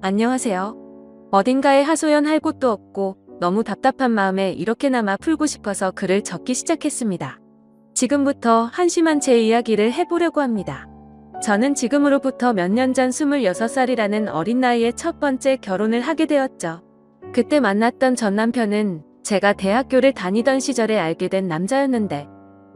안녕하세요. 어딘가에 하소연할 곳도 없고 너무 답답한 마음에 이렇게나마 풀고 싶어서 글을 적기 시작했습니다. 지금부터 한심한 제 이야기를 해보려고 합니다. 저는 지금으로부터 몇 년 전 26살이라는 어린 나이에 첫 번째 결혼을 하게 되었죠. 그때 만났던 전 남편은 제가 대학교를 다니던 시절에 알게 된 남자였는데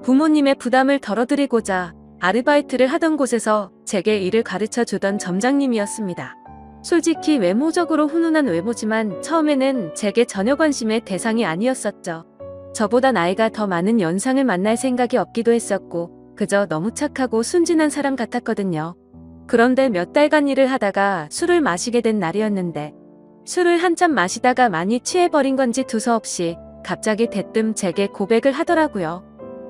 부모님의 부담을 덜어드리고자 아르바이트를 하던 곳에서 제게 일을 가르쳐 주던 점장님이었습니다. 솔직히 외모적으로 훈훈한 외모지만 처음에는 제게 전혀 관심의 대상이 아니었었죠. 저보다 나이가 더 많은 연상을 만날 생각이 없기도 했었고 그저 너무 착하고 순진한 사람 같았거든요. 그런데 몇 달간 일을 하다가 술을 마시게 된 날이었는데 술을 한참 마시다가 많이 취해버린 건지 두서없이 갑자기 대뜸 제게 고백을 하더라고요.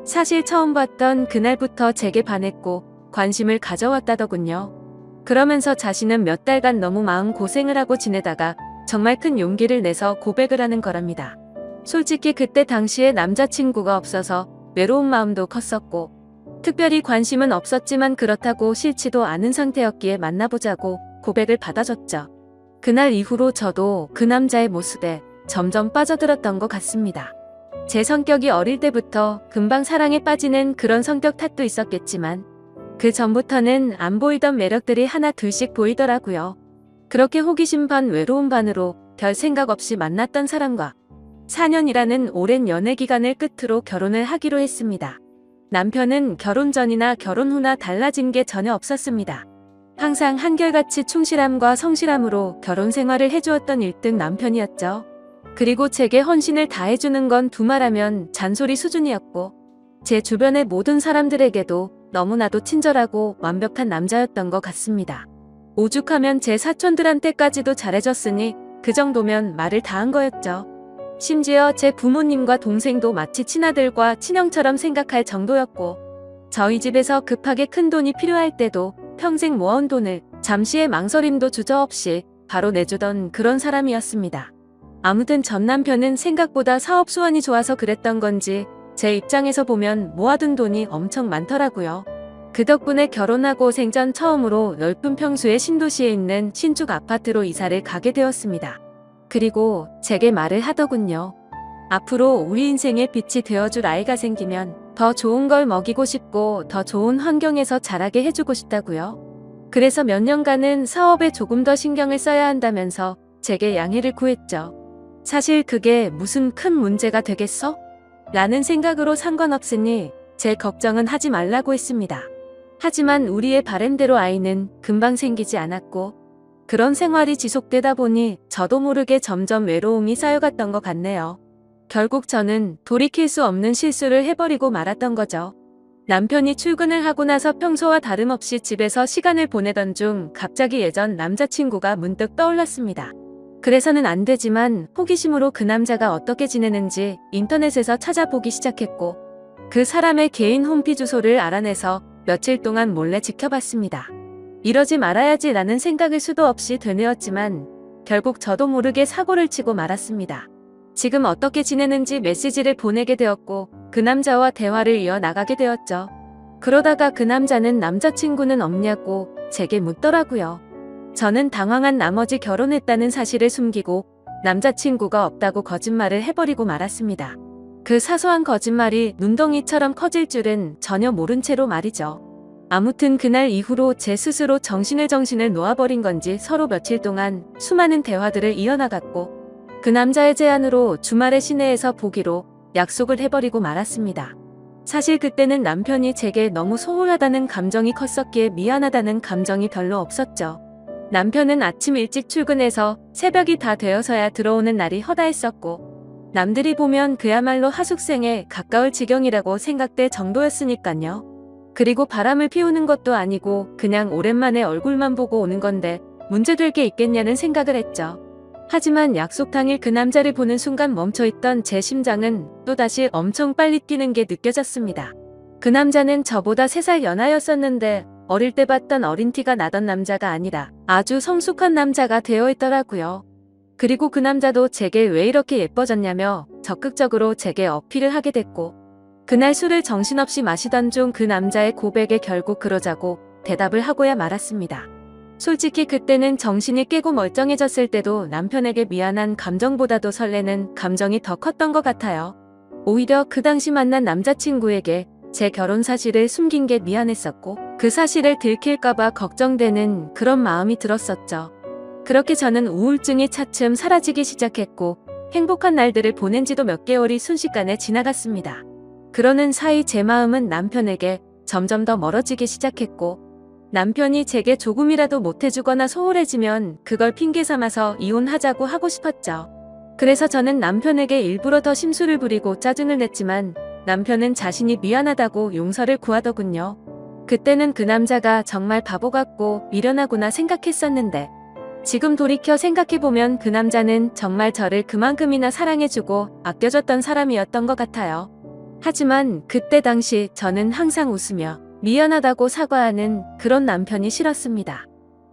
사실 처음 봤던 그날부터 제게 반했고 관심을 가져왔다더군요. 그러면서 자신은 몇 달간 너무 마음고생을 하고 지내다가 정말 큰 용기를 내서 고백을 하는 거랍니다. 솔직히 그때 당시에 남자친구가 없어서 외로운 마음도 컸었고 특별히 관심은 없었지만 그렇다고 싫지도 않은 상태였기에 만나보자고 고백을 받아줬죠. 그날 이후로 저도 그 남자의 모습에 점점 빠져들었던 것 같습니다. 제 성격이 어릴 때부터 금방 사랑에 빠지는 그런 성격 탓도 있었겠지만 그 전부터는 안 보이던 매력들이 하나 둘씩 보이더라고요. 그렇게 호기심 반 외로움 반으로 별 생각 없이 만났던 사람과 4년이라는 오랜 연애 기간을 끝으로 결혼을 하기로 했습니다. 남편은 결혼 전이나 결혼 후나 달라진 게 전혀 없었습니다. 항상 한결같이 충실함과 성실함으로 결혼 생활을 해주었던 1등 남편이었죠. 그리고 제게 헌신을 다해주는 건 두말하면 잔소리 수준이었고 제 주변의 모든 사람들에게도 너무나도 친절하고 완벽한 남자였던 것 같습니다. 오죽하면 제 사촌들한테까지도 잘해줬으니 그 정도면 말을 다 한 거였죠. 심지어 제 부모님과 동생도 마치 친아들과 친형처럼 생각할 정도였고 저희 집에서 급하게 큰 돈이 필요할 때도 평생 모아온 돈을 잠시의 망설임도 주저없이 바로 내주던 그런 사람이었습니다. 아무튼 전 남편은 생각보다 사업 수완이 좋아서 그랬던 건지 제 입장에서 보면 모아둔 돈이 엄청 많더라고요. 그 덕분에 결혼하고 생전 처음으로 넓은 평수의 신도시에 있는 신축 아파트로 이사를 가게 되었습니다. 그리고 제게 말을 하더군요. 앞으로 우리 인생의 빛이 되어줄 아이가 생기면 더 좋은 걸 먹이고 싶고 더 좋은 환경에서 자라게 해주고 싶다고요. 그래서 몇 년간은 사업에 조금 더 신경을 써야 한다면서 제게 양해를 구했죠. 사실 그게 무슨 큰 문제가 되겠어? 라는 생각으로 상관없으니 제 걱정은 하지 말라고 했습니다. 하지만 우리의 바램대로 아이는 금방 생기지 않았고 그런 생활이 지속되다 보니 저도 모르게 점점 외로움이 쌓여갔던 것 같네요. 결국 저는 돌이킬 수 없는 실수를 해버리고 말았던 거죠. 남편이 출근을 하고 나서 평소와 다름없이 집에서 시간을 보내던 중 갑자기 예전 남자친구가 문득 떠올랐습니다. 그래서는 안 되지만 호기심으로 그 남자가 어떻게 지내는지 인터넷에서 찾아보기 시작했고 그 사람의 개인 홈피 주소를 알아내서 며칠 동안 몰래 지켜봤습니다. 이러지 말아야지 라는 생각을 수도 없이 되뇌었지만 결국 저도 모르게 사고를 치고 말았습니다. 지금 어떻게 지내는지 메시지를 보내게 되었고 그 남자와 대화를 이어나가게 되었죠. 그러다가 그 남자는 남자친구는 없냐고 제게 묻더라고요. 저는 당황한 나머지 결혼했다는 사실을 숨기고 남자친구가 없다고 거짓말을 해버리고 말았습니다. 그 사소한 거짓말이 눈덩이처럼 커질 줄은 전혀 모른 채로 말이죠. 아무튼 그날 이후로 제 스스로 정신을 놓아버린 건지 서로 며칠 동안 수많은 대화들을 이어나갔고 그 남자의 제안으로 주말에 시내에서 보기로 약속을 해버리고 말았습니다. 사실 그때는 남편이 제게 너무 소홀하다는 감정이 컸었기에 미안하다는 감정이 별로 없었죠. 남편은 아침 일찍 출근해서 새벽이 다 되어서야 들어오는 날이 허다했었고 남들이 보면 그야말로 하숙생에 가까울 지경이라고 생각될 정도였으니깐요. 그리고 바람을 피우는 것도 아니고 그냥 오랜만에 얼굴만 보고 오는 건데 문제될 게 있겠냐는 생각을 했죠. 하지만 약속 당일 그 남자를 보는 순간 멈춰있던 제 심장은 또다시 엄청 빨리 뛰는 게 느껴졌습니다. 그 남자는 저보다 3살 연하였었는데 어릴 때 봤던 어린 티가 나던 남자가 아니라 아주 성숙한 남자가 되어 있더라고요. 그리고 그 남자도 제게 왜 이렇게 예뻐졌냐며 적극적으로 제게 어필을 하게 됐고 그날 술을 정신없이 마시던 중 그 남자의 고백에 결국 그러자고 대답을 하고야 말았습니다. 솔직히 그때는 정신이 깨고 멀쩡해졌을 때도 남편에게 미안한 감정보다도 설레는 감정이 더 컸던 것 같아요. 오히려 그 당시 만난 남자친구에게 제 결혼 사실을 숨긴 게 미안했었고 그 사실을 들킬까봐 걱정되는 그런 마음이 들었었죠. 그렇게 저는 우울증이 차츰 사라지기 시작했고 행복한 날들을 보낸 지도 몇 개월이 순식간에 지나갔습니다. 그러는 사이 제 마음은 남편에게 점점 더 멀어지기 시작했고 남편이 제게 조금이라도 못해주거나 소홀해지면 그걸 핑계 삼아서 이혼하자고 하고 싶었죠. 그래서 저는 남편에게 일부러 더 심술을 부리고 짜증을 냈지만 남편은 자신이 미안하다고 용서를 구하더군요. 그때는 그 남자가 정말 바보 같고 미련하구나 생각했었는데 지금 돌이켜 생각해보면 그 남자는 정말 저를 그만큼이나 사랑해주고 아껴줬던 사람이었던 것 같아요. 하지만 그때 당시 저는 항상 웃으며 미안하다고 사과하는 그런 남편이 싫었습니다.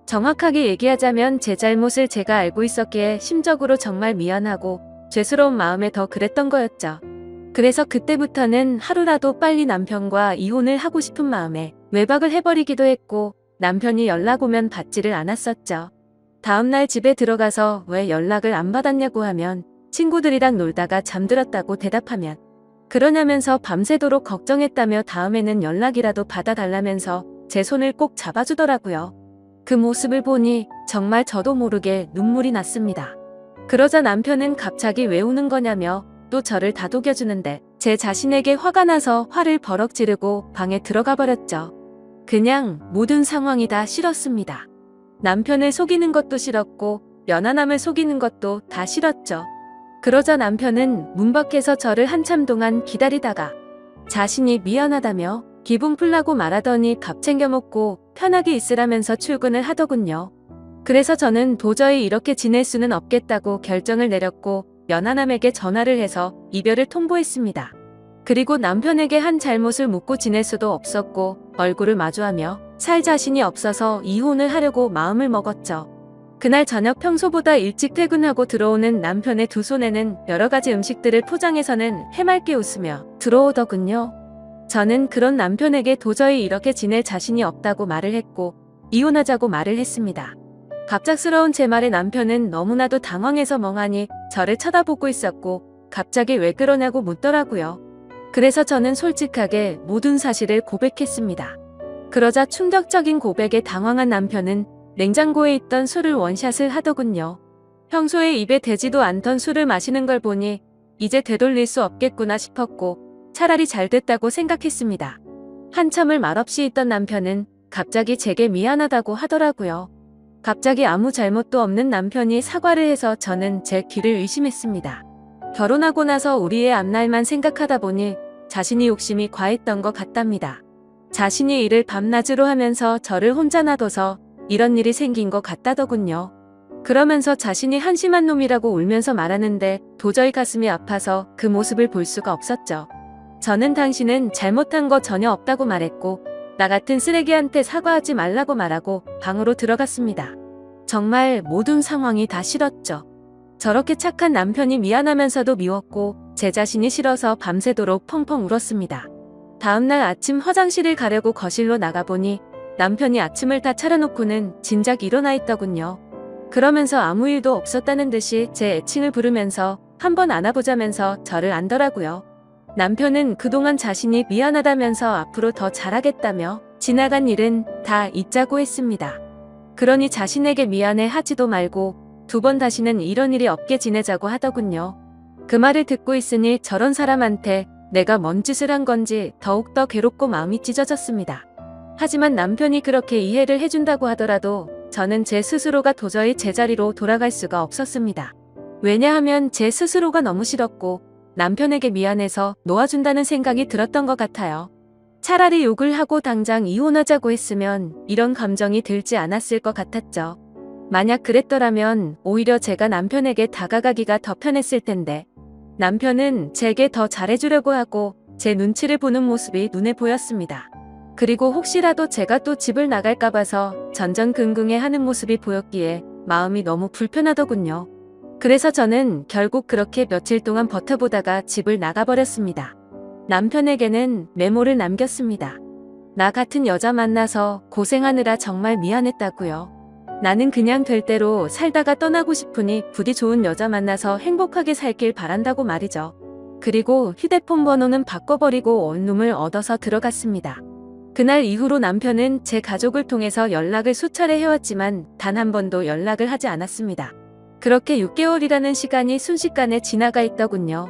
정확하게 얘기하자면 제 잘못을 제가 알고 있었기에 심적으로 정말 미안하고 죄스러운 마음에 더 그랬던 거였죠. 그래서 그때부터는 하루라도 빨리 남편과 이혼을 하고 싶은 마음에 외박을 해버리기도 했고 남편이 연락 오면 받지를 않았었죠. 다음날 집에 들어가서 왜 연락을 안 받았냐고 하면 친구들이랑 놀다가 잠들었다고 대답하면 그러냐면서 밤새도록 걱정했다며 다음에는 연락이라도 받아달라면서 제 손을 꼭 잡아주더라고요. 그 모습을 보니 정말 저도 모르게 눈물이 났습니다. 그러자 남편은 갑자기 왜 우는 거냐며 또 저를 다독여주는데 제 자신에게 화가 나서 화를 버럭 지르고 방에 들어가 버렸죠. 그냥 모든 상황이 다 싫었습니다. 남편을 속이는 것도 싫었고 연하남을 속이는 것도 다 싫었죠. 그러자 남편은 문 밖에서 저를 한참 동안 기다리다가 자신이 미안하다며 기분 풀라고 말하더니 밥 챙겨 먹고 편하게 있으라면서 출근을 하더군요. 그래서 저는 도저히 이렇게 지낼 수는 없겠다고 결정을 내렸고 연하남에게 전화를 해서 이별을 통보했습니다. 그리고 남편에게 한 잘못을 묻고 지낼 수도 없었고 얼굴을 마주하며 살 자신이 없어서 이혼을 하려고 마음을 먹었죠. 그날 저녁 평소보다 일찍 퇴근하고 들어오는 남편의 두 손에는 여러 가지 음식들을 포장해서는 해맑게 웃으며 들어오더군요. 저는 그런 남편에게 도저히 이렇게 지낼 자신이 없다고 말을 했고 이혼하자고 말을 했습니다. 갑작스러운 제 말에 남편은 너무나도 당황해서 멍하니 저를 쳐다보고 있었고 갑자기 왜 그러냐고 묻더라고요. 그래서 저는 솔직하게 모든 사실을 고백했습니다. 그러자 충격적인 고백에 당황한 남편은 냉장고에 있던 술을 원샷을 하더군요. 평소에 입에 대지도 않던 술을 마시는 걸 보니 이제 되돌릴 수 없겠구나 싶었고 차라리 잘 됐다고 생각했습니다. 한참을 말없이 있던 남편은 갑자기 제게 미안하다고 하더라고요. 갑자기 아무 잘못도 없는 남편이 사과를 해서 저는 제 귀를 의심했습니다. 결혼하고 나서 우리의 앞날만 생각하다 보니 자신이 욕심이 과했던 것 같답니다. 자신이 일을 밤낮으로 하면서 저를 혼자 놔둬서 이런 일이 생긴 것 같다더군요. 그러면서 자신이 한심한 놈이라고 울면서 말하는데 도저히 가슴이 아파서 그 모습을 볼 수가 없었죠. 저는 당신은 잘못한 거 전혀 없다고 말했고 나 같은 쓰레기한테 사과하지 말라고 말하고 방으로 들어갔습니다. 정말 모든 상황이 다 싫었죠. 저렇게 착한 남편이 미안하면서도 미웠고 제 자신이 싫어서 밤새도록 펑펑 울었습니다. 다음날 아침 화장실을 가려고 거실로 나가보니 남편이 아침을 다 차려놓고는 진작 일어나 있더군요. 그러면서 아무 일도 없었다는 듯이 제 애칭을 부르면서 한번 안아보자면서 저를 안더라고요. 남편은 그동안 자신이 미안하다면서 앞으로 더 잘하겠다며 지나간 일은 다 잊자고 했습니다. 그러니 자신에게 미안해 하지도 말고 두 번 다시는 이런 일이 없게 지내자고 하더군요. 그 말을 듣고 있으니 저런 사람한테 내가 뭔 짓을 한 건지 더욱더 괴롭고 마음이 찢어졌습니다. 하지만 남편이 그렇게 이해를 해준다고 하더라도 저는 제 스스로가 도저히 제자리로 돌아갈 수가 없었습니다. 왜냐하면 제 스스로가 너무 싫었고 남편에게 미안해서 놓아준다는 생각이 들었던 것 같아요. 차라리 욕을 하고 당장 이혼하자고 했으면 이런 감정이 들지 않았을 것 같았죠. 만약 그랬더라면 오히려 제가 남편에게 다가가기가 더 편했을 텐데 남편은 제게 더 잘해주려고 하고 제 눈치를 보는 모습이 눈에 보였습니다. 그리고 혹시라도 제가 또 집을 나갈까 봐서 전전긍긍해 하는 모습이 보였기에 마음이 너무 불편하더군요. 그래서 저는 결국 그렇게 며칠 동안 버텨보다가 집을 나가버렸습니다. 남편에게는 메모를 남겼습니다. 나 같은 여자 만나서 고생하느라 정말 미안했다고요. 나는 그냥 될 대로 살다가 떠나고 싶으니 부디 좋은 여자 만나서 행복하게 살길 바란다고 말이죠. 그리고 휴대폰 번호는 바꿔버리고 원룸을 얻어서 들어갔습니다. 그날 이후로 남편은 제 가족을 통해서 연락을 수차례 해왔지만 단 한 번도 연락을 하지 않았습니다. 그렇게 6개월이라는 시간이 순식간에 지나가 있더군요.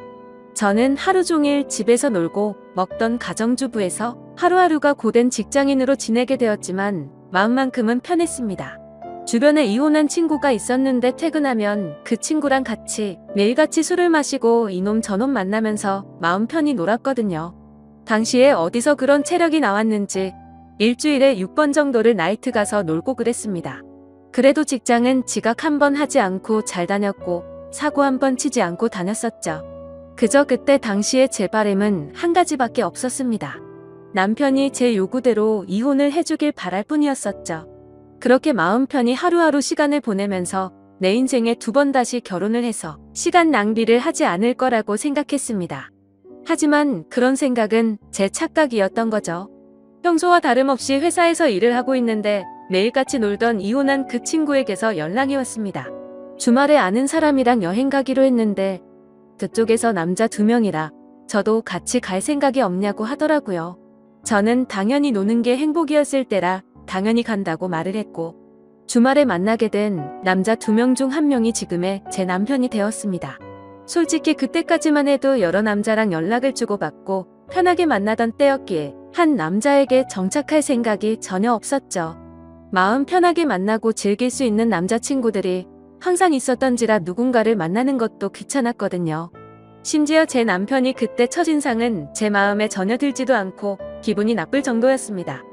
저는 하루 종일 집에서 놀고 먹던 가정주부에서 하루하루가 고된 직장인으로 지내게 되었지만 마음만큼은 편했습니다. 주변에 이혼한 친구가 있었는데 퇴근하면 그 친구랑 같이 매일같이 술을 마시고 이놈 저놈 만나면서 마음 편히 놀았거든요. 당시에 어디서 그런 체력이 나왔는지 일주일에 6번 정도를 나이트 가서 놀고 그랬습니다. 그래도 직장은 지각 한 번 하지 않고 잘 다녔고 사고 한 번 치지 않고 다녔었죠. 그저 그때 당시에 제 바람은 한 가지밖에 없었습니다. 남편이 제 요구대로 이혼을 해주길 바랄 뿐이었었죠. 그렇게 마음 편히 하루하루 시간을 보내면서 내 인생에 2번 다시 결혼을 해서 시간 낭비를 하지 않을 거라고 생각했습니다. 하지만 그런 생각은 제 착각이었던 거죠. 평소와 다름없이 회사에서 일을 하고 있는데 매일같이 놀던 이혼한 그 친구에게서 연락이 왔습니다. 주말에 아는 사람이랑 여행 가기로 했는데 그쪽에서 남자 2명이라 저도 같이 갈 생각이 없냐고 하더라고요. 저는 당연히 노는 게 행복이었을 때라 당연히 간다고 말을 했고 주말에 만나게 된 남자 2명 중 1명이 지금의 제 남편이 되었습니다. 솔직히 그때까지만 해도 여러 남자랑 연락을 주고받고 편하게 만나던 때였기에 한 남자에게 정착할 생각이 전혀 없었죠. 마음 편하게 만나고 즐길 수 있는 남자친구들이 항상 있었던지라 누군가를 만나는 것도 귀찮았거든요. 심지어 제 남편이 그때 첫인상은 제 마음에 전혀 들지도 않고 기분이 나쁠 정도였습니다.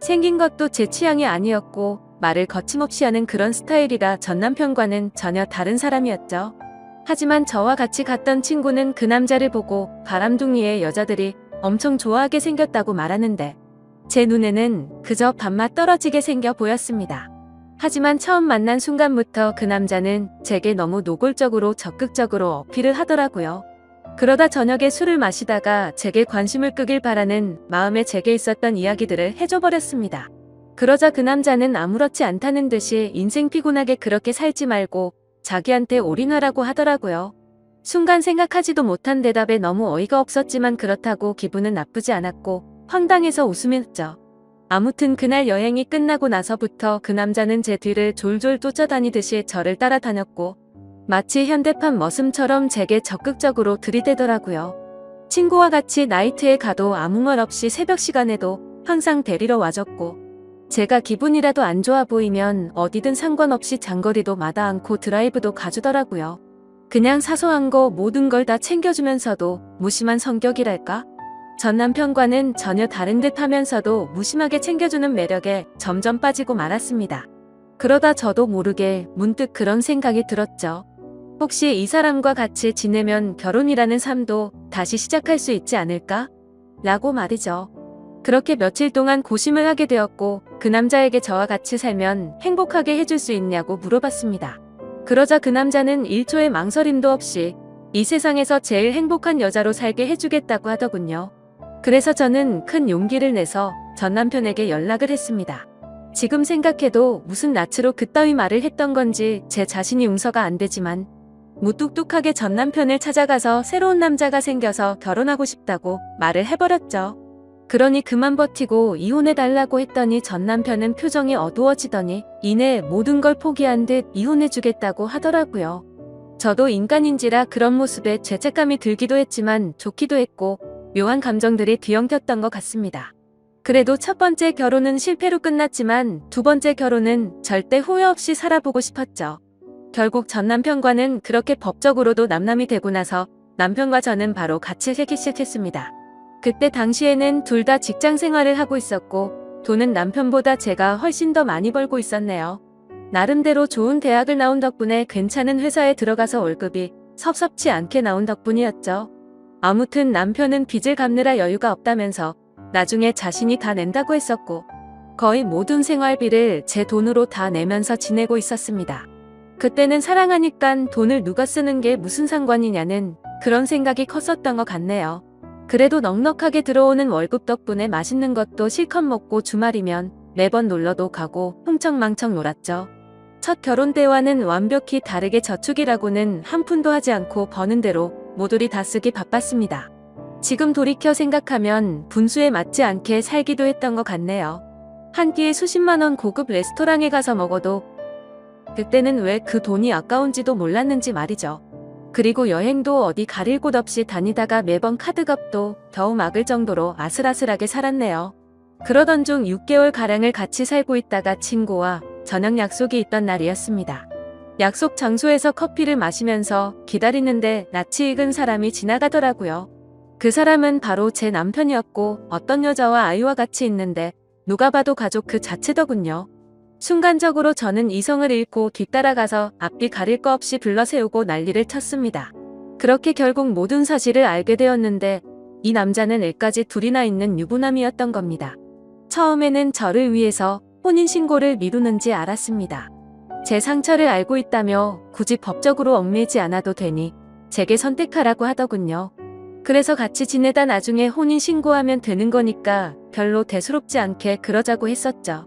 생긴 것도 제 취향이 아니었고 말을 거침없이 하는 그런 스타일이라 전 남편과는 전혀 다른 사람이었죠. 하지만 저와 같이 갔던 친구는 그 남자를 보고 바람둥이의 여자들이 엄청 좋아하게 생겼다고 말하는데 제 눈에는 그저 밥맛 떨어지게 생겨 보였습니다. 하지만 처음 만난 순간부터 그 남자는 제게 너무 노골적으로 적극적으로 어필을 하더라고요. 그러다 저녁에 술을 마시다가 제게 관심을 끄길 바라는 마음에 제게 있었던 이야기들을 해줘버렸습니다. 그러자 그 남자는 아무렇지 않다는 듯이 인생 피곤하게 그렇게 살지 말고 자기한테 올인하라고 하더라고요. 순간 생각하지도 못한 대답에 너무 어이가 없었지만 그렇다고 기분은 나쁘지 않았고 황당해서 웃으면서 아무튼 그날 여행이 끝나고 나서부터 그 남자는 제 뒤를 졸졸 쫓아다니듯이 저를 따라다녔고 마치 현대판 머슴처럼 제게 적극적으로 들이대더라고요. 친구와 같이 나이트에 가도 아무 말 없이 새벽 시간에도 항상 데리러 와줬고 제가 기분이라도 안 좋아 보이면 어디든 상관없이 장거리도 마다 않고 드라이브도 가주더라고요. 그냥 사소한 거 모든 걸 다 챙겨주면서도 무심한 성격이랄까? 전 남편과는 전혀 다른 듯 하면서도 무심하게 챙겨주는 매력에 점점 빠지고 말았습니다. 그러다 저도 모르게 문득 그런 생각이 들었죠. 혹시 이 사람과 같이 지내면 결혼이라는 삶도 다시 시작할 수 있지 않을까? 라고 말이죠. 그렇게 며칠 동안 고심을 하게 되었고 그 남자에게 저와 같이 살면 행복하게 해줄 수 있냐고 물어봤습니다. 그러자 그 남자는 1초의 망설임도 없이 이 세상에서 제일 행복한 여자로 살게 해주겠다고 하더군요. 그래서 저는 큰 용기를 내서 전 남편에게 연락을 했습니다. 지금 생각해도 무슨 낯으로 그따위 말을 했던 건지 제 자신이 용서가 안 되지만 무뚝뚝하게 전 남편을 찾아가서 새로운 남자가 생겨서 결혼하고 싶다고 말을 해버렸죠. 그러니 그만 버티고 이혼해달라고 했더니 전 남편은 표정이 어두워지더니 이내 모든 걸 포기한 듯 이혼해주겠다고 하더라고요. 저도 인간인지라 그런 모습에 죄책감이 들기도 했지만 좋기도 했고 묘한 감정들이 뒤엉켰던 것 같습니다. 그래도 첫 번째 결혼은 실패로 끝났지만 두 번째 결혼은 절대 후회 없이 살아보고 싶었죠. 결국 전 남편과는 그렇게 법적으로도 남남이 되고 나서 남편과 저는 바로 같이 살기 시작했습니다. 그때 당시에는 둘 다 직장 생활을 하고 있었고 돈은 남편보다 제가 훨씬 더 많이 벌고 있었네요. 나름대로 좋은 대학을 나온 덕분에 괜찮은 회사에 들어가서 월급이 섭섭치 않게 나온 덕분이었죠. 아무튼 남편은 빚을 갚느라 여유가 없다면서 나중에 자신이 다 낸다고 했었고 거의 모든 생활비를 제 돈으로 다 내면서 지내고 있었습니다. 그때는 사랑하니깐 돈을 누가 쓰는 게 무슨 상관이냐는 그런 생각이 컸었던 것 같네요. 그래도 넉넉하게 들어오는 월급 덕분에 맛있는 것도 실컷 먹고 주말이면 매번 놀러도 가고 흥청망청 놀았죠. 첫 결혼 때와는 완벽히 다르게 저축이라고는 한 푼도 하지 않고 버는 대로 모조리 다 쓰기 바빴습니다. 지금 돌이켜 생각하면 분수에 맞지 않게 살기도 했던 것 같네요. 한 끼에 수십만 원 고급 레스토랑에 가서 먹어도 그때는 왜 그 돈이 아까운지도 몰랐는지 말이죠. 그리고 여행도 어디 가릴 곳 없이 다니다가 매번 카드값도 겨우 막을 정도로 아슬아슬하게 살았네요. 그러던 중 6개월가량을 같이 살고 있다가 친구와 저녁 약속이 있던 날이었습니다. 약속 장소에서 커피를 마시면서 기다리는데 낯이 익은 사람이 지나가더라고요. 그 사람은 바로 제 남편이었고 어떤 여자와 아이와 같이 있는데 누가 봐도 가족 그 자체더군요. 순간적으로 저는 이성을 잃고 뒤따라가서 앞뒤 가릴 거 없이 불러세우고 난리를 쳤습니다. 그렇게 결국 모든 사실을 알게 되었는데 이 남자는 애까지 둘이나 있는 유부남이었던 겁니다. 처음에는 저를 위해서 혼인신고를 미루는지 알았습니다. 제 상처를 알고 있다며 굳이 법적으로 얽매이지 않아도 되니 제게 선택하라고 하더군요. 그래서 같이 지내다 나중에 혼인신고하면 되는 거니까 별로 대수롭지 않게 그러자고 했었죠.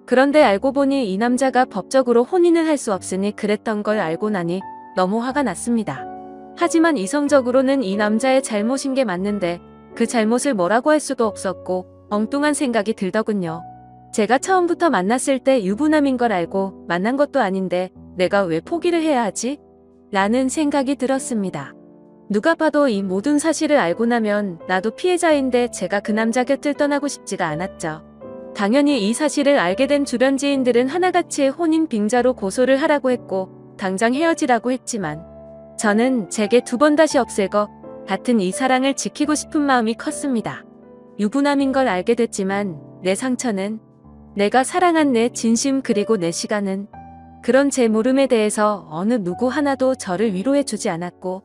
그런데 알고 보니 이 남자가 법적으로 혼인을 할 수 없으니 그랬던 걸 알고 나니 너무 화가 났습니다. 하지만 이성적으로는 이 남자의 잘못인 게 맞는데 그 잘못을 뭐라고 할 수도 없었고 엉뚱한 생각이 들더군요. 제가 처음부터 만났을 때 유부남인 걸 알고 만난 것도 아닌데 내가 왜 포기를 해야 하지? 라는 생각이 들었습니다. 누가 봐도 이 모든 사실을 알고 나면 나도 피해자인데 제가 그 남자 곁을 떠나고 싶지가 않았죠. 당연히 이 사실을 알게 된 주변 지인들은 하나같이 혼인 빙자로 고소를 하라고 했고 당장 헤어지라고 했지만 저는 제게 두 번 다시 없을 것 같은 이 사랑을 지키고 싶은 마음이 컸습니다. 유부남인 걸 알게 됐지만 내 상처는, 내가 사랑한 내 진심 그리고 내 시간은, 그런 제 모름에 대해서 어느 누구 하나도 저를 위로해주지 않았고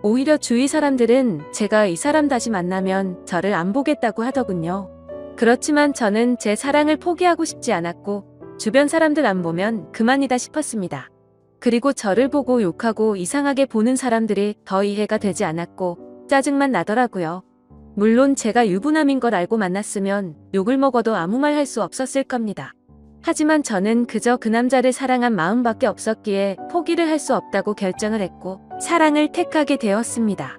오히려 주위 사람들은 제가 이 사람 다시 만나면 저를 안 보겠다고 하더군요. 그렇지만 저는 제 사랑을 포기하고 싶지 않았고 주변 사람들 안 보면 그만이다 싶었습니다. 그리고 저를 보고 욕하고 이상하게 보는 사람들이 더 이해가 되지 않았고 짜증만 나더라고요. 물론 제가 유부남인 걸 알고 만났으면 욕을 먹어도 아무 말 할 수 없었을 겁니다. 하지만 저는 그저 그 남자를 사랑한 마음밖에 없었기에 포기를 할 수 없다고 결정을 했고 사랑을 택하게 되었습니다.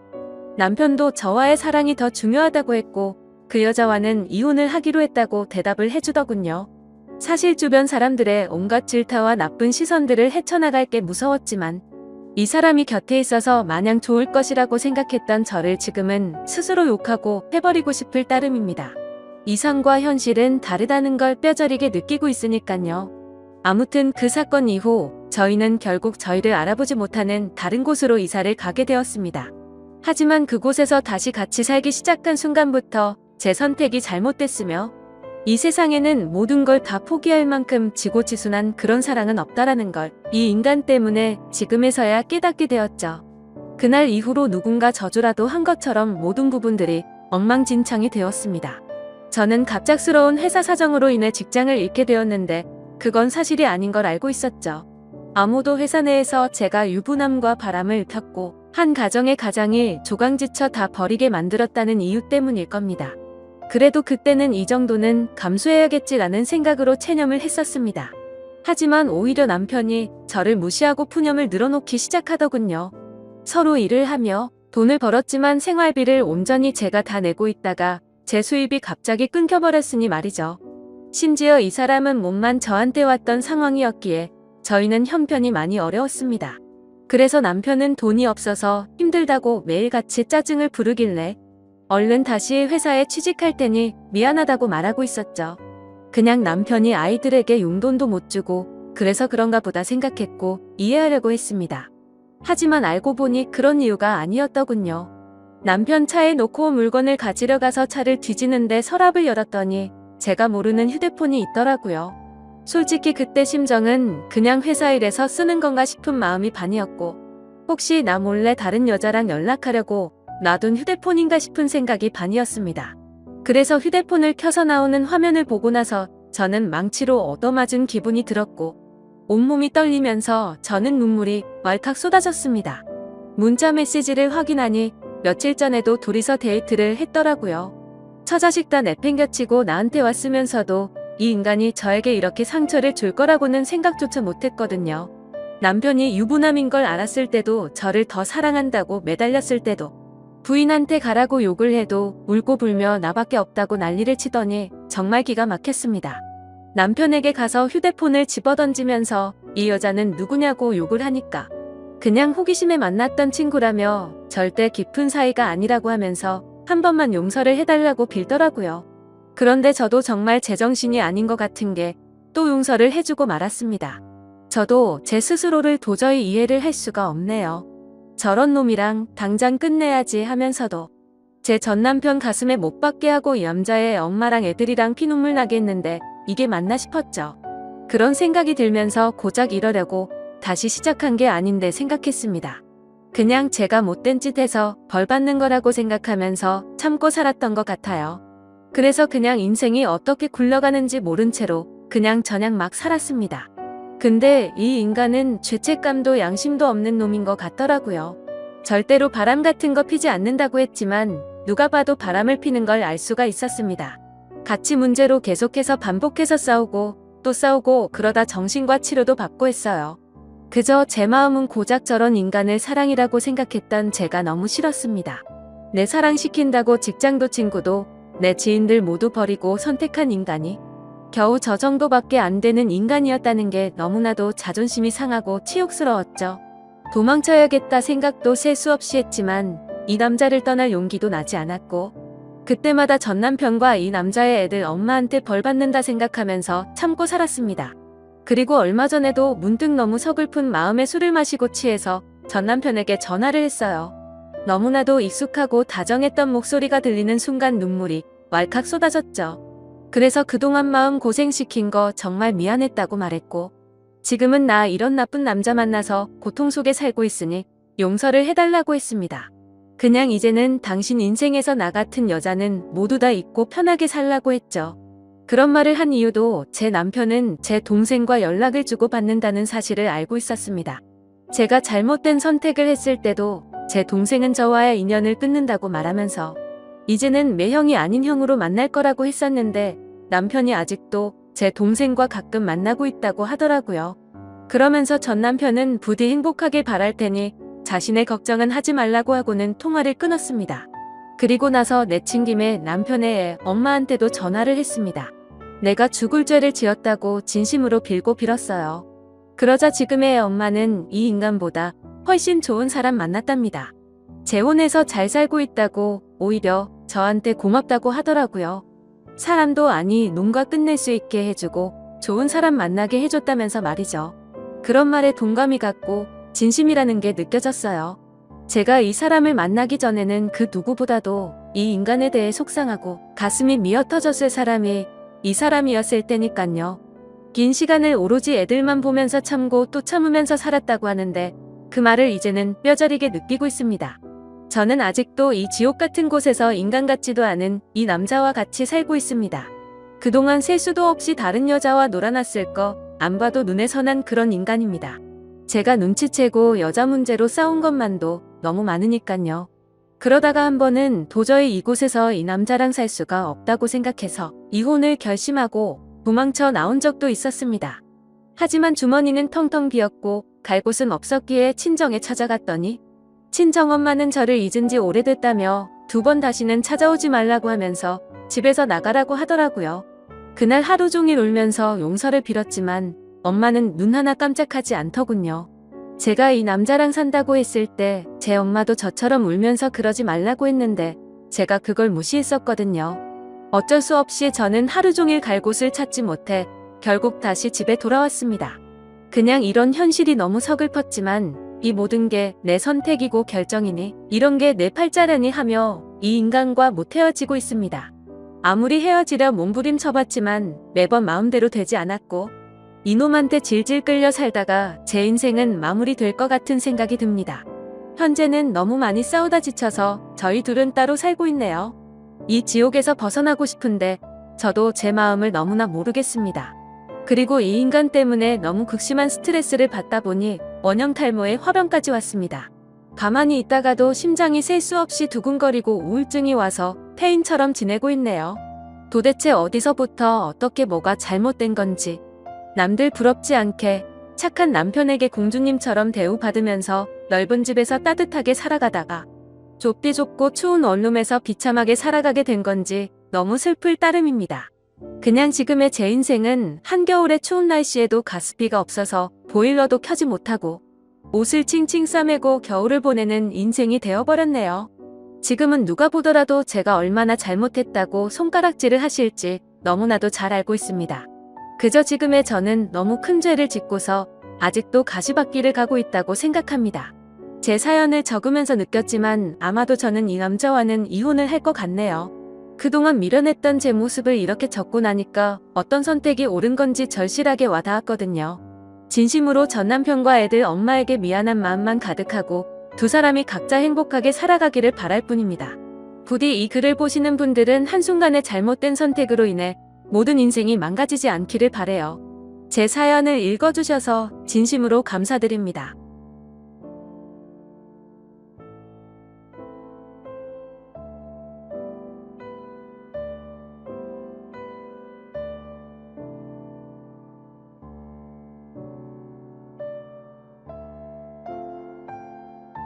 남편도 저와의 사랑이 더 중요하다고 했고 그 여자와는 이혼을 하기로 했다고 대답을 해주더군요. 사실 주변 사람들의 온갖 질타와 나쁜 시선들을 헤쳐나갈 게 무서웠지만 이 사람이 곁에 있어서 마냥 좋을 것이라고 생각했던 저를 지금은 스스로 욕하고 해버리고 싶을 따름입니다. 이상과 현실은 다르다는 걸 뼈저리게 느끼고 있으니깐요. 아무튼 그 사건 이후 저희는 결국 저희를 알아보지 못하는 다른 곳으로 이사를 가게 되었습니다. 하지만 그곳에서 다시 같이 살기 시작한 순간부터 제 선택이 잘못됐으며 이 세상에는 모든 걸 다 포기할 만큼 지고지순한 그런 사랑은 없다라는 걸 이 인간 때문에 지금에서야 깨닫게 되었죠. 그날 이후로 누군가 저주라도 한 것처럼 모든 부분들이 엉망진창이 되었습니다. 저는 갑작스러운 회사 사정으로 인해 직장을 잃게 되었는데 그건 사실이 아닌 걸 알고 있었죠. 아무도 회사 내에서 제가 유부남과 바람을 폈고 한 가정의 가장이 조강지쳐 다 버리게 만들었다는 이유 때문일 겁니다. 그래도 그때는 이 정도는 감수해야겠지라는 생각으로 체념을 했었습니다. 하지만 오히려 남편이 저를 무시하고 푸념을 늘어놓기 시작하더군요. 서로 일을 하며 돈을 벌었지만 생활비를 온전히 제가 다 내고 있다가 제 수입이 갑자기 끊겨버렸으니 말이죠. 심지어 이 사람은 몸만 저한테 왔던 상황이었기에 저희는 형편이 많이 어려웠습니다. 그래서 남편은 돈이 없어서 힘들다고 매일같이 짜증을 부르길래 얼른 다시 회사에 취직할 테니 미안하다고 말하고 있었죠. 그냥 남편이 아이들에게 용돈도 못 주고 그래서 그런가 보다 생각했고 이해하려고 했습니다. 하지만 알고 보니 그런 이유가 아니었더군요. 남편 차에 놓고 물건을 가지러 가서 차를 뒤지는데 서랍을 열었더니 제가 모르는 휴대폰이 있더라고요. 솔직히 그때 심정은 그냥 회사 일에서 쓰는 건가 싶은 마음이 반이었고 혹시 나 몰래 다른 여자랑 연락하려고 놔둔 휴대폰인가 싶은 생각이 반이었습니다. 그래서 휴대폰을 켜서 나오는 화면을 보고 나서 저는 망치로 얻어맞은 기분이 들었고 온몸이 떨리면서 저는 눈물이 왈칵 쏟아졌습니다. 문자 메시지를 확인하니 며칠 전에도 둘이서 데이트를 했더라고요. 처자식 다 내팽겨치고 나한테 왔으면서도 이 인간이 저에게 이렇게 상처를 줄 거라고는 생각조차 못했거든요. 남편이 유부남인 걸 알았을 때도 저를 더 사랑한다고 매달렸을 때도 부인한테 가라고 욕을 해도 울고 불며 나밖에 없다고 난리를 치더니 정말 기가 막혔습니다. 남편에게 가서 휴대폰을 집어던지면서 이 여자는 누구냐고 욕을 하니까 그냥 호기심에 만났던 친구라며 절대 깊은 사이가 아니라고 하면서 한 번만 용서를 해달라고 빌더라고요. 그런데 저도 정말 제정신이 아닌 것 같은 게 또 용서를 해주고 말았습니다. 저도 제 스스로를 도저히 이해를 할 수가 없네요. 저런 놈이랑 당장 끝내야지 하면서도 제 전남편 가슴에 못 박게 하고 이 남자의 엄마랑 애들이랑 피눈물 나게 했는데 이게 맞나 싶었죠. 그런 생각이 들면서 고작 이러려고 다시 시작한 게 아닌데 생각했습니다. 그냥 제가 못된 짓 해서 벌 받는 거라고 생각하면서 참고 살았던 것 같아요. 그래서 그냥 인생이 어떻게 굴러가는지 모른 채로 그냥 막 살았습니다. 근데 이 인간은 죄책감도 양심도 없는 놈인 것 같더라고요. 절대로 바람 같은 거 피지 않는다고 했지만 누가 봐도 바람을 피는 걸 알 수가 있었습니다. 가치 문제로 계속해서 반복해서 싸우고 또 싸우고 그러다 정신과 치료도 받고 했어요. 그저 제 마음은 고작 저런 인간을 사랑이라고 생각했던 제가 너무 싫었습니다. 내 사랑시킨다고 직장도 친구도 내 지인들 모두 버리고 선택한 인간이 겨우 저 정도밖에 안 되는 인간이었다는 게 너무나도 자존심이 상하고 치욕스러웠죠. 도망쳐야겠다 생각도 셀 수 없이 했지만 이 남자를 떠날 용기도 나지 않았고 그때마다 전 남편과 이 남자의 애들 엄마한테 벌 받는다 생각하면서 참고 살았습니다. 그리고 얼마 전에도 문득 너무 서글픈 마음에 술을 마시고 취해서 전 남편에게 전화를 했어요. 너무나도 익숙하고 다정했던 목소리가 들리는 순간 눈물이 왈칵 쏟아졌죠. 그래서 그동안 마음 고생시킨 거 정말 미안했다고 말했고 지금은 나 이런 나쁜 남자 만나서 고통 속에 살고 있으니 용서를 해달라고 했습니다. 그냥 이제는 당신 인생에서 나 같은 여자는 모두 다 잊고 편하게 살라고 했죠. 그런 말을 한 이유도 제 남편은 제 동생과 연락을 주고받는다는 사실을 알고 있었습니다. 제가 잘못된 선택을 했을 때도 제 동생은 저와의 인연을 끊는다고 말하면서 이제는 매형이 아닌 형으로 만날 거라고 했었는데 남편이 아직도 제 동생과 가끔 만나고 있다고 하더라고요. 그러면서 전 남편은 부디 행복하길 바랄 테니 자신의 걱정은 하지 말라고 하고는 통화를 끊었습니다. 그리고 나서 내친 김에 남편의 애 엄마한테도 전화를 했습니다. 내가 죽을 죄를 지었다고 진심으로 빌고 빌었어요. 그러자 지금의 애 엄마는 이 인간보다 훨씬 좋은 사람 만났답니다. 재혼해서 잘 살고 있다고 오히려 저한테 고맙다고 하더라고요. 사람도 아니 놈과 끝낼 수 있게 해주고 좋은 사람 만나게 해줬다면서 말이죠. 그런 말에 동감이 갔고 진심이라는 게 느껴졌어요. 제가 이 사람을 만나기 전에는 그 누구보다도 이 인간에 대해 속상하고 가슴이 미어터졌을 사람이 이 사람이었을 테니깐요. 긴 시간을 오로지 애들만 보면서 참고 또 참으면서 살았다고 하는데 그 말을 이제는 뼈저리게 느끼고 있습니다. 저는 아직도 이 지옥 같은 곳에서 인간 같지도 않은 이 남자와 같이 살고 있습니다. 그동안 셀 수도 없이 다른 여자와 놀아놨을 거 안 봐도 눈에 선한 그런 인간입니다. 제가 눈치채고 여자 문제로 싸운 것만도 너무 많으니깐요. 그러다가 한 번은 도저히 이곳에서 이 남자랑 살 수가 없다고 생각해서 이혼을 결심하고 도망쳐 나온 적도 있었습니다. 하지만 주머니는 텅텅 비었고 갈 곳은 없었기에 친정에 찾아갔더니 친정엄마는 저를 잊은 지 오래됐다며 2번 다시는 찾아오지 말라고 하면서 집에서 나가라고 하더라고요. 그날 하루 종일 울면서 용서를 빌었지만 엄마는 눈 하나 깜짝하지 않더군요. 제가 이 남자랑 산다고 했을 때 제 엄마도 저처럼 울면서 그러지 말라고 했는데 제가 그걸 무시했었거든요. 어쩔 수 없이 저는 하루 종일 갈 곳을 찾지 못해 결국 다시 집에 돌아왔습니다. 그냥 이런 현실이 너무 서글펐지만 이 모든 게 내 선택이고 결정이니 이런 게 내 팔자라니 하며 이 인간과 못 헤어지고 있습니다. 아무리 헤어지려 몸부림쳐봤지만 매번 마음대로 되지 않았고 이놈한테 질질 끌려 살다가 제 인생은 마무리될 것 같은 생각이 듭니다. 현재는 너무 많이 싸우다 지쳐서 저희 둘은 따로 살고 있네요. 이 지옥에서 벗어나고 싶은데 저도 제 마음을 너무나 모르겠습니다. 그리고 이 인간 때문에 너무 극심한 스트레스를 받다 보니 원형 탈모에 화병까지 왔습니다. 가만히 있다가도 심장이 셀 수 없이 두근거리고 우울증이 와서 폐인처럼 지내고 있네요. 도대체 어디서부터 어떻게 뭐가 잘못된 건지 남들 부럽지 않게 착한 남편에게 공주님처럼 대우받으면서 넓은 집에서 따뜻하게 살아가다가 좁디 좁고 추운 원룸에서 비참하게 살아가게 된 건지 너무 슬플 따름입니다. 그냥 지금의 제 인생은 한겨울의 추운 날씨에도 가스비가 없어서 보일러도 켜지 못하고 옷을 칭칭 싸매고 겨울을 보내는 인생이 되어버렸네요. 지금은 누가 보더라도 제가 얼마나 잘못했다고 손가락질을 하실지 너무나도 잘 알고 있습니다. 그저 지금의 저는 너무 큰 죄를 짓고서 아직도 가시밭길을 가고 있다고 생각합니다. 제 사연을 적으면서 느꼈지만 아마도 저는 이 남자와는 이혼을 할 것 같네요. 그동안 미련했던 제 모습을 이렇게 적고 나니까 어떤 선택이 옳은 건지 절실하게 와닿았거든요. 진심으로 전 남편과 애들 엄마에게 미안한 마음만 가득하고 두 사람이 각자 행복하게 살아가기를 바랄 뿐입니다. 부디 이 글을 보시는 분들은 한순간의 잘못된 선택으로 인해 모든 인생이 망가지지 않기를 바래요. 제 사연을 읽어주셔서 진심으로 감사드립니다.